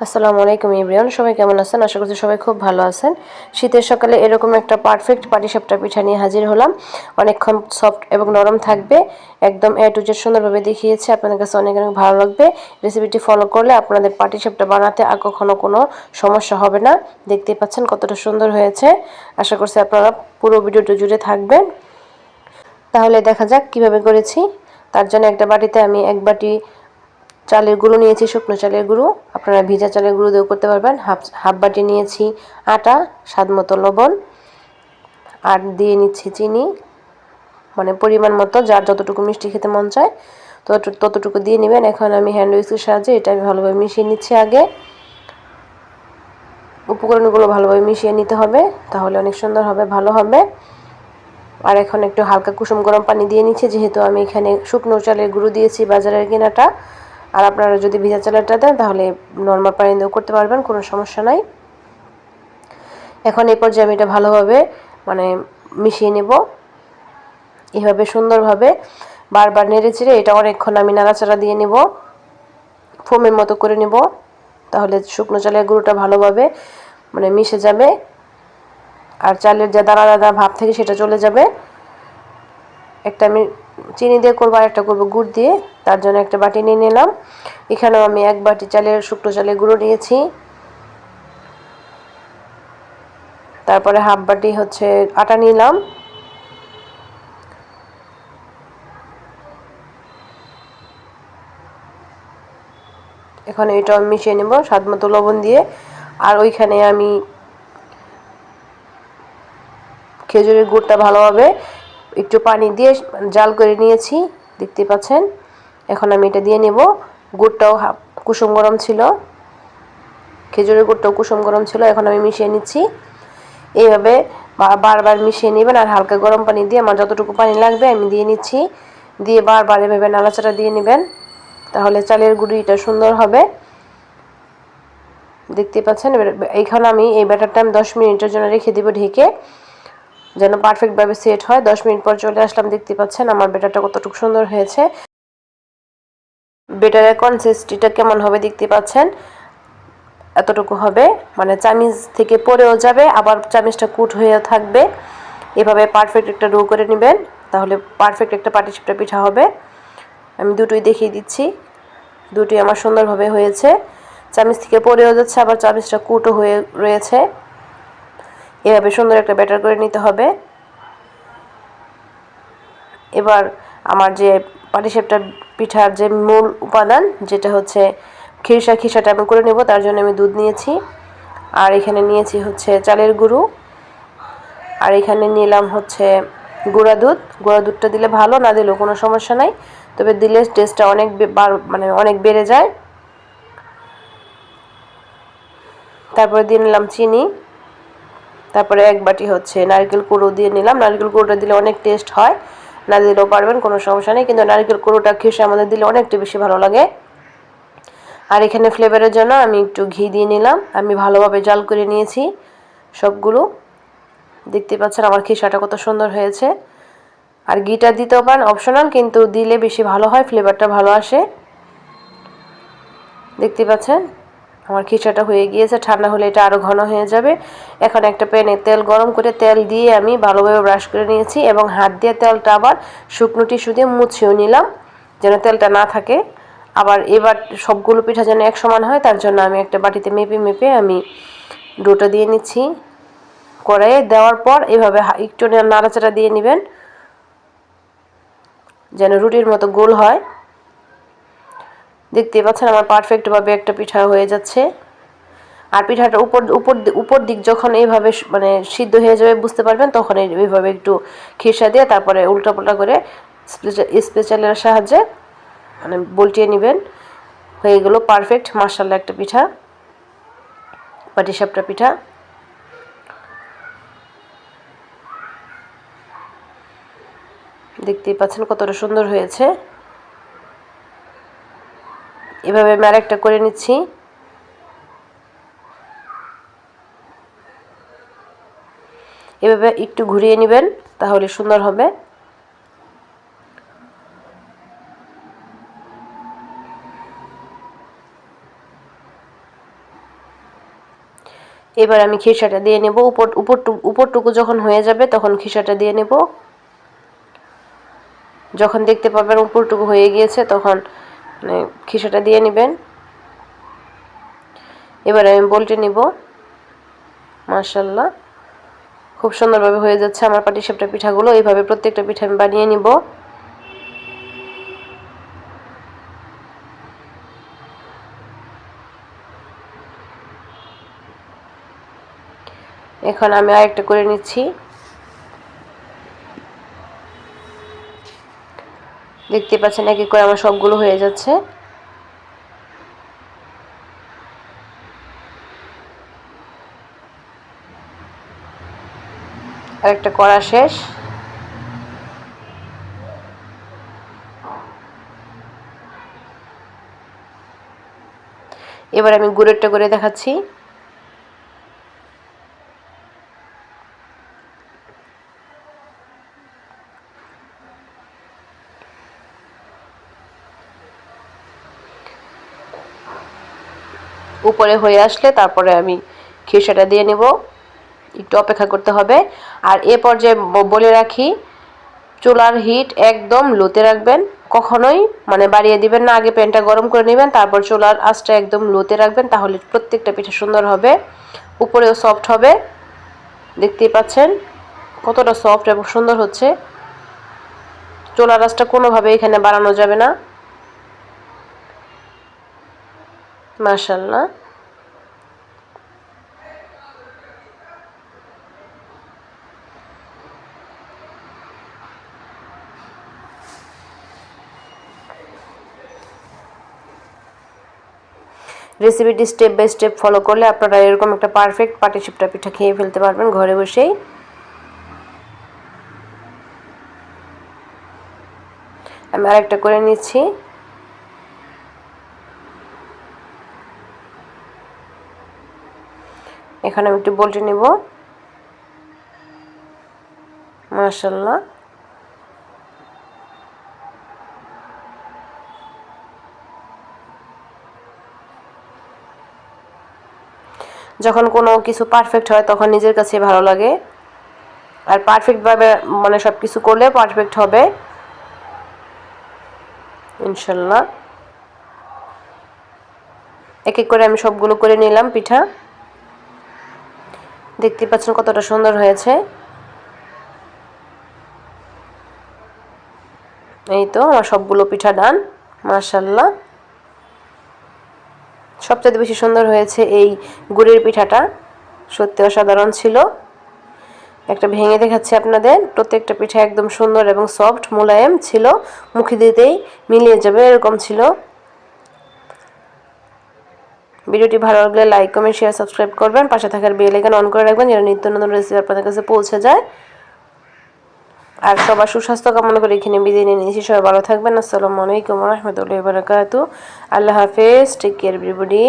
আসসালামু আলাইকুম এভরিওয়ান, সবাই কেমন আছেন? আশা করছি সবাই খুব ভালো আছেন। শীতের সকালে এরকম একটা পারফেক্ট পাটিসাপটা পিঠা নিয়ে হাজির হলাম। অনেকক্ষণ সফট এবং নরম থাকবে, একদম এ টু জেড সুন্দরভাবে দেখিয়েছি। আপনাদের কাছে অনেক অনেক ভালো লাগবে। রেসিপিটি ফলো করলে আপনাদের পাটিসাপটা বানাতে আর কখনো কোনো সমস্যা হবে না। দেখতেই পাচ্ছেন কতটা সুন্দর হয়েছে। আশা করছি আপনারা পুরো ভিডিওটা জুড়ে থাকবেন। তাহলে দেখা যাক কিভাবে করেছি। তার জন্য একটা বাটিতে আমি এক বাটি চালের গুঁড়ো নিয়েছি, শুকনো চালের গুঁড়ো। আপনারা ভিজা চালের গুঁড়ো দিয়েও করতে পারবেন। হাফ বাটি নিয়েছি আটা, স্বাদ মতো লবণ, আর দিয়ে নিচ্ছি চিনি, মানে পরিমাণ মতো, যার যতটুকু মিষ্টি খেতে মন চায় ততটুকু দিয়ে নেবেন। এখন আমি হ্যান্ড উইস্কের সাহায্যে এটা আমি ভালোভাবে মিশিয়ে নিচ্ছি। আগে উপকরণগুলো ভালোভাবে মিশিয়ে নিতে হবে, তাহলে অনেক সুন্দর হবে, ভালো হবে। আর এখন একটু হালকা কুসুম গরম পানি দিয়ে নিচ্ছি, যেহেতু আমি এখানে শুকনো চালের গুঁড়ো দিয়েছি বাজারের কেনাটা। আর আপনারা যদি ভিজা চালেরটা দেন তাহলে নর্মাল পানি দিয়েও করতে পারবেন, কোনো সমস্যা নাই। এখন এই পর্যায়ে আমি এটা ভালোভাবে মিশিয়ে নেব। এইভাবে সুন্দরভাবে বারবার নেড়ে চেড়ে এটা অনেকক্ষণ আমি নাড়াচাড়া দিয়ে নেব, ফোমের মতো করে নেব। তাহলে শুকনো চালের গুঁড়োটা ভালোভাবে মিশে যাবে, আর চালের যে দানা দানা ভাব থেকে সেটা চলে যাবে। একটা আমি চিনি দিয়ে করবো, আর একটা করবো গুড় দিয়ে। তার জন্য একটা বাটি নিয়ে নিলাম। এখানেও আমি এক বাটি শুকনো চালের গুঁড়ো নিয়েছি। তারপরে হাফ বাটি আটা নিলাম। এখন এটা আমি মিশিয়ে নেব স্বাদ মতো লবণ দিয়ে। আর ওইখানে আমি খেজুরের গুড়টা ভালোভাবে একটু পানি দিয়ে জাল করে নিয়েছি, দেখতে পাচ্ছেন। এখন আমি এটা দিয়ে নেব। গুড়টাও কুসুম গরম ছিল, খেজুরের গুড়টাও কুসুম গরম ছিল। এখন আমি মিশিয়ে নিচ্ছি। এইভাবে বারবার মিশিয়ে নেবেন, আর হালকা গরম পানি দিয়ে আমার যতটুকু পানি লাগবে আমি দিয়ে নিচ্ছি। দিয়ে বারবার এভাবে নাড়াচাড়া দিয়ে নেবেন, তাহলে চালের গুঁড়িটা সুন্দর হবে, দেখতে পাচ্ছেন। এইখানে আমি এই ব্যাটারটা আমি 10 মিনিটের জন্য রেখে দিব ঢেকে, যেন পারফেক্টভাবে সেট হয়। 10 মিনিট পর চলে আসলাম, দেখতে পাচ্ছেন আমার ব্যাটারটা কতটুকু সুন্দর হয়েছে। ব্যাটারের কনসিস্টেন্সিটা কেমন হবে দেখতে পাচ্ছেন, এতটুকু হবে, চামিচ থেকে পড়েও যাবে, আবার চামিচটা কুট হয়েও থাকবে। এভাবে পারফেক্ট একটা ডো করে নেবেন, তাহলে পারফেক্ট একটা পাটিসাপটা পিঠা হবে। আমি দুটোই দেখিয়ে দিচ্ছি, দুটোই আমার সুন্দরভাবে হয়েছে। চামিচ থেকে পড়েও যাচ্ছে, আবার চামিচটা কুটও হয়ে রয়েছে। এভাবে সুন্দর একটা ব্যাটার করে নিতে হবে। এবার আমার যে পাটিসাপটা পিঠার যে মূল উপাদান, যেটা হচ্ছে খিসাটা আমি করে নেব। তার জন্য আমি দুধ নিয়েছি, আর এখানে নিয়েছি চালের গুঁড়ো, আর এখানে নিলাম গুঁড়া দুধ। গুঁড়া দুধটা দিলে ভালো, না দিলেও কোনো সমস্যা নাই, তবে দিলে টেস্টটা অনেক অনেক বেড়ে যায়। তারপরে দিয়ে নিলাম চিনি। তারপরে এক বাটি নারকেল কুড়ো দিয়ে নিলাম। নারকেল কুড়োটা দিলে অনেক টেস্ট হয়, না দিলেও পারবেন, কোনো সমস্যা নেই, কিন্তু নারকেল কুড়োটা খেসে আমাদের দিলে অনেকটা বেশি ভালো লাগে। আর এখানে ফ্লেভারের জন্য আমি একটু ঘি দিয়ে নিলাম। আমি ভালোভাবে জাল করে নিয়েছি সবগুলো, দেখতে পাচ্ছেন আমার খিসাটা কত সুন্দর হয়েছে। আর ঘিটা দিতেও পারেন, অপশনাল, কিন্তু দিলে বেশি ভালো হয়, ফ্লেভারটা ভালো আসে। দেখতে পাচ্ছেন আমার খিসাটা হয়ে গিয়েছে, ঠান্ডা হলে এটা আরও ঘন হয়ে যাবে। এখন একটা প্যানে তেল গরম করে তেল দিয়ে আমি ভালোভাবে ব্রাশ করে নিয়েছি, এবং হাত দিয়ে তেলটা আবার শুকনো টিস্যু দিয়ে মুছেও নিলাম, যেন তেলটা না থাকে। আবার এবার সবগুলো পিঠা যেন এক সমান হয়, তার জন্য আমি একটা বাটিতে মেপে মেপে আমি ডোটা দিয়ে নিচ্ছি। কড়াইয়ে দেওয়ার পর এভাবে একটু নাড়াচাড়া দিয়ে নেবেন, যেন রুটির মতো গোল হয়। দেখতে পাচ্ছেন আমার পারফেক্টভাবে একটা পিঠা হয়ে যাচ্ছে। আর পিঠাটা উপর দিক যখন এইভাবে সিদ্ধ হয়ে যাবে বুঝতে পারবেন, তখন এইভাবে একটু খিসা দিয়ে তারপরে উল্টাপাল্টা করে স্পেশালের সাহায্যে বলটিয়ে নেবেন। হয়ে গেল পারফেক্ট মাশাআল্লাহ একটা পিঠা, পাটিসাপটা পিঠা। দেখতেই পাচ্ছেন কতটা সুন্দর হয়েছে। এভাবে আমি আরেকটা করে নিচ্ছি। এভাবে একটু ঘুরিয়ে নেবেন, তাহলে সুন্দর হবে। এবার আমি খিসাটা দিয়ে নেব। উপরটুকু যখন হয়ে যাবে তখন খিসাটা দিয়ে নেব। যখন দেখতে পাবেন উপরটুকু হয়ে গিয়েছে তখন মানে খিসাটা দিয়ে নেবেন। এবার আমি বলটে নিব। মাশাআল্লাহ, খুব সুন্দরভাবে হয়ে যাচ্ছে আমার পাটিসাপটা পিঠাগুলো। এইভাবে প্রত্যেকটা পিঠা আমি বানিয়ে নিব। এখন আমি আরেকটা করে নিচ্ছি। দেখতে পাচ্ছেন এক এক করে আমার সবগুলো হয়ে যাচ্ছে। আরেকটা করা শেষ। এবার আমি গুড়েরটা করে দেখাচ্ছি। উপরে হয়ে আসলে তারপরে আমি খিসাটা দিয়ে নেব। একটু অপেক্ষা করতে হবে। আর এ পর্যায়ে বলে রাখি, চুলার হিট একদম লোতে রাখবেন। কখনোই মানে বাড়িয়ে দিবেন না। আগে প্যানটা গরম করে নেবেন, তারপর চুলার আঁচটা একদম লোতে রাখবেন। তাহলে প্রত্যেকটা পিঠা সুন্দর হবে, উপরেও সফট হবে। দেখতেই পাচ্ছেন কতটা সফট এবং সুন্দর হচ্ছে। চুলার আঁচটা কোনোভাবে এখানে বাড়ানো যাবে না। মাশাআল্লাহ, রেসিপিটি স্টেপ বাই স্টেপ ফলো করলে আপনারা এরকম একটা পারফেক্ট পাটিসাপটা পিঠা খেয়ে ফেলতে পারবেন ঘরে বসেই। আমি আরেকটা করে নিচ্ছি। এখানে আমি একটু বলটে নেব। মাশাআল্লাহ, যখন কোনো কিছু পারফেক্ট হয় তখন নিজের কাছে ভালো লাগে। আর পারফেক্টভাবে মানে সব কিছু করলে পারফেক্ট হবে ইনশাল্লাহ। এক এক করে আমি সবগুলো করে নিলাম পিঠা। দেখতে পাচ্ছেন কতটা সুন্দর হয়েছে। এই তো আমার সবগুলো পিঠা ডান। মাশাআল্লাহ, সবচেয়ে বেশি সুন্দর হয়েছে এই গুড়ের পিঠাটা, সত্যি অসাধারণ ছিল। একটা ভেঙে দেখাচ্ছি আপনাদের। প্রত্যেকটা পিঠা একদম সুন্দর এবং সফট মোলায়েম ছিল, মুখে দিতেই মিলিয়ে যাবে এরকম ছিল। ভিডিওটি ভালো লাগলে লাইক কমেন্ট শেয়ার সাবস্ক্রাইব করবেন। পাশে থাকার বেল আইকন অন করে রাখবেন যেন নিত্য নতুন রেসিপি আপনাদের কাছে পৌঁছে যায়। আর সবার সুস্বাস্থ্য কামনা করে এখানে বিদায় নিয়ে নিয়েছি। সবাই ভালো থাকবেন। আসসালামু আলাইকুম ওয়া রাহমাতুল্লাহি ওয়া বারাকাতুহু। আল্লাহ হাফেজ। Take care everybody.